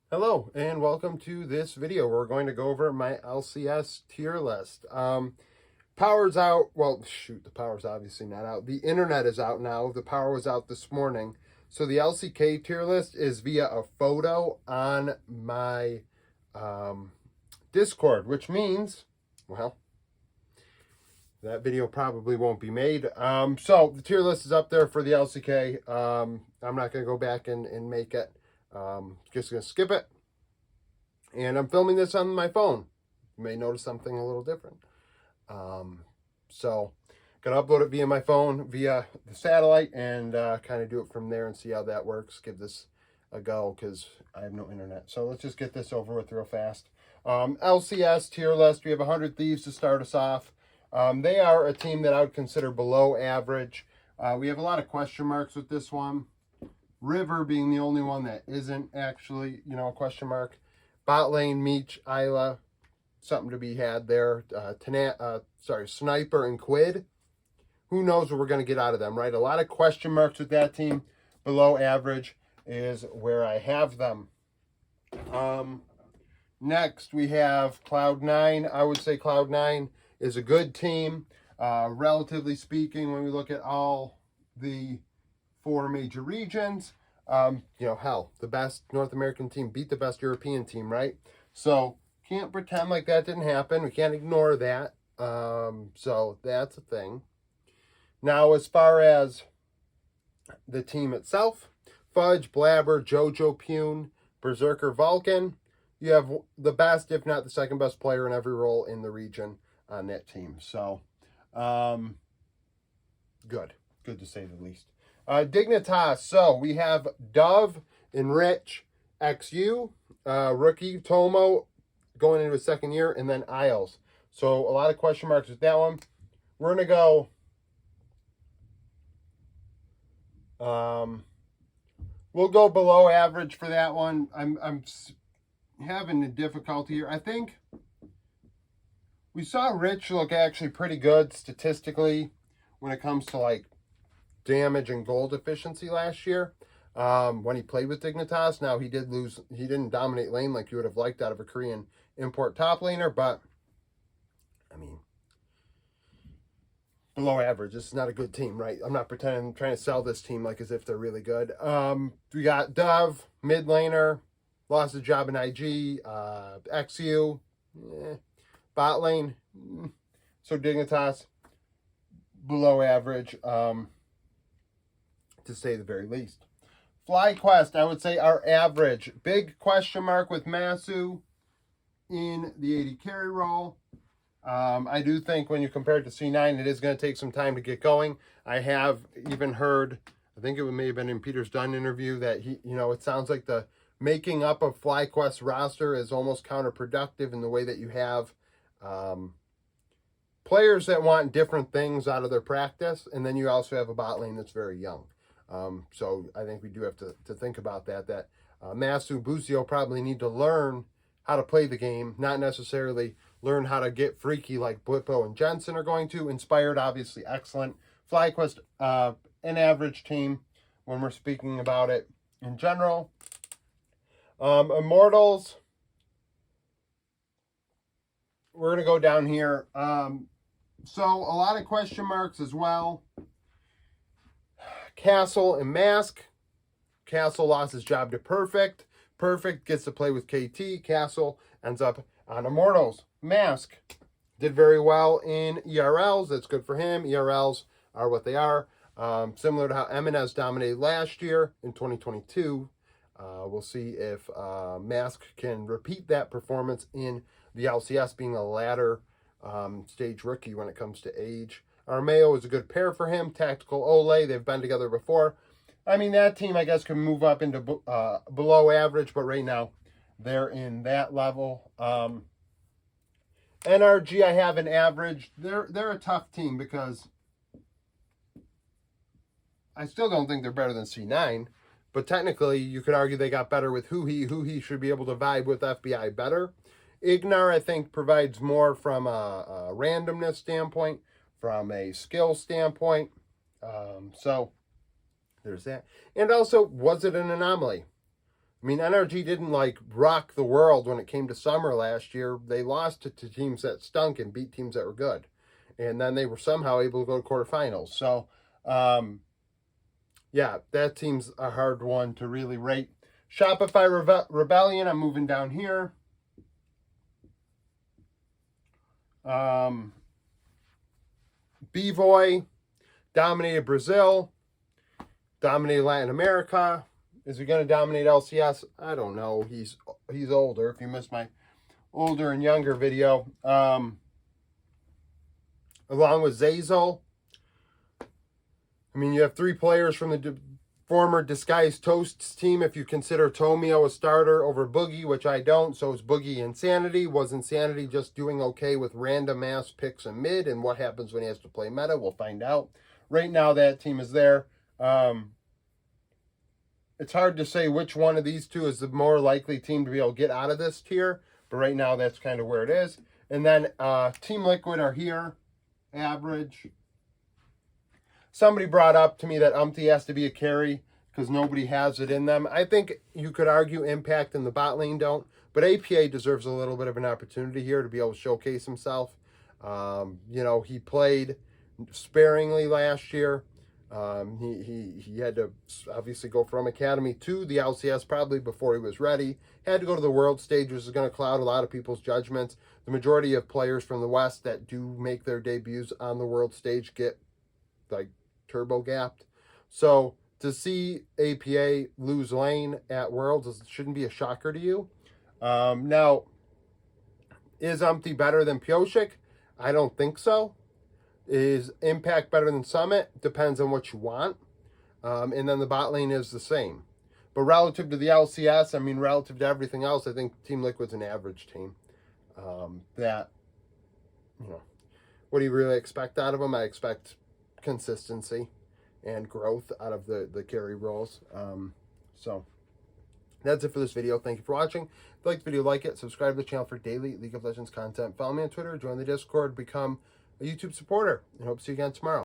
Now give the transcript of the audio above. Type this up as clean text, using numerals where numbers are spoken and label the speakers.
Speaker 1: Hello and welcome to this video. We're going to go over my LCS tier list. Power's out. Well, shoot, the power's obviously not out. The internet is out now. The power was out this morning. So the LCK tier list is via a photo on my Discord, which means, well, that video probably won't be made. So the tier list is up there for the LCK. I'm not going to go back and make it. Just going to skip it. And I'm filming this on my phone. You may notice something a little different. So going to upload it via my phone, via the satellite, and kind of do it from there and see how that works. Give this a go because I have no internet. So let's just get this over with real fast. LCS tier list. We have 100 Thieves to start us off. They are a team that I would consider below average. We have a lot of question marks with this one. River being the only one that isn't actually, a question mark. Bot lane, Meech, Isla, something to be had there. Sniper and Quid. Who knows what we're going to get out of them, right? A lot of question marks with that team. Below average is where I have them. Next, we have Cloud9. I would say Cloud9 is a good team. Relatively speaking, when we look at all the 4 major regions, hell, the best North American team beat the best European team, right? So can't pretend like that didn't happen. We can't ignore that. So that's a thing. Now, as far as the team itself, Fudge, Blabber, Jojo, Pune, Berserker, Vulcan. You have the best, if not the second best player in every role in the region on that team. So, good to say the least. Dignitas. So we have Dove, Enrich, XU, rookie Tomo going into his second year, and then Isles. So a lot of question marks with that one. We're gonna go. We'll go below average for that one. I'm having a difficulty here. I think we saw Rich look actually pretty good statistically when it comes to like damage and gold efficiency last year when he played with Dignitas. Now he didn't dominate lane like you would have liked out of a Korean import top laner, but I mean, below average. This is not a good team, right? I'm not trying to sell this team like as if they're really good. We got Dove, mid laner, lost a job in IG, XU, bot lane. So Dignitas, below average. To say the very least. FlyQuest, I would say, are average. Big question mark with Masu in the AD carry role. I do think when you compare it to C9, it is going to take some time to get going. I have even heard, I think it may have been in Peter's Dunn interview, that it sounds like the making up of FlyQuest roster is almost counterproductive in the way that you have players that want different things out of their practice, and then you also have a bot lane that's very young. So I think we do have to think about that Masu, Busio probably need to learn how to play the game, not necessarily learn how to get freaky like Blippo and Jensen are going to. Inspired, obviously, excellent. FlyQuest, an average team when we're speaking about it in general. Immortals, we're going to go down here. So a lot of question marks as well. Castle and Mask. Castle lost his job to Perfect. Perfect gets to play with KT. Castle ends up on Immortals. Mask did very well in ERLs. That's good for him. ERLs are what they are. Similar to how Eminez dominated last year in 2022. We'll see if Mask can repeat that performance in the LCS, being a latter stage rookie when it comes to age. Armeo is a good pair for him. Tactical Ole, they've been together before. I mean, that team, I guess, can move up into below average, but right now they're in that level. NRG, I have an average. They're a tough team because I still don't think they're better than C9, but technically you could argue they got better with Huhi should be able to vibe with FBI better. Ignar, I think, provides more from a randomness standpoint, from a skill standpoint. So there's that. And also, was it an anomaly? I I mean, NRG didn't like rock the world when it came to summer last year. They lost to teams that stunk and beat teams that were good. And then they were somehow able to go to quarterfinals. So, yeah, that team's a hard one to really rate. Shopify Rebellion, I'm moving down here. B-Boy dominated Brazil, dominated Latin America. Is he going to dominate LCS? I don't know. He's older. If you missed my older and younger video, along with Zazel. I mean, you have 3 players from the former Disguised Toasts team. If you consider Tomio a starter over Boogie, which I don't, so is Boogie Insanity. Was Insanity just doing okay with random ass picks in mid? And what happens when he has to play meta? We'll find out. Right now, that team is there. It's hard to say which one of these two is the more likely team to be able to get out of this tier, but right now that's kind of where it is. And then Team Liquid are here, average. Somebody brought up to me that Umpty has to be a carry because nobody has it in them. I think you could argue Impact and the bot lane don't, but APA deserves a little bit of an opportunity here to be able to showcase himself. You know, he played sparingly last year. He had to obviously go from Academy to the LCS probably before he was ready. Had to go to the World Stage, which is going to cloud a lot of people's judgments. The majority of players from the West that do make their debuts on the World Stage get like turbo gapped. So to see APA lose lane at Worlds shouldn't be a shocker to you. Now, is Umpty better than Pyosik? I don't think so. Is Impact better than Summit? Depends on what you want. And then the bot lane is the same. But relative to the LCS, I mean, relative to everything else, I think Team Liquid's an average team. That, you know, what do you really expect out of them? I expect consistency and growth out of the carry roles. So that's it for this video. Thank you for watching. If you liked the video, like it, subscribe to the channel for daily League of Legends content. Follow me on Twitter, join the Discord, become a YouTube supporter, and hope to see you again tomorrow.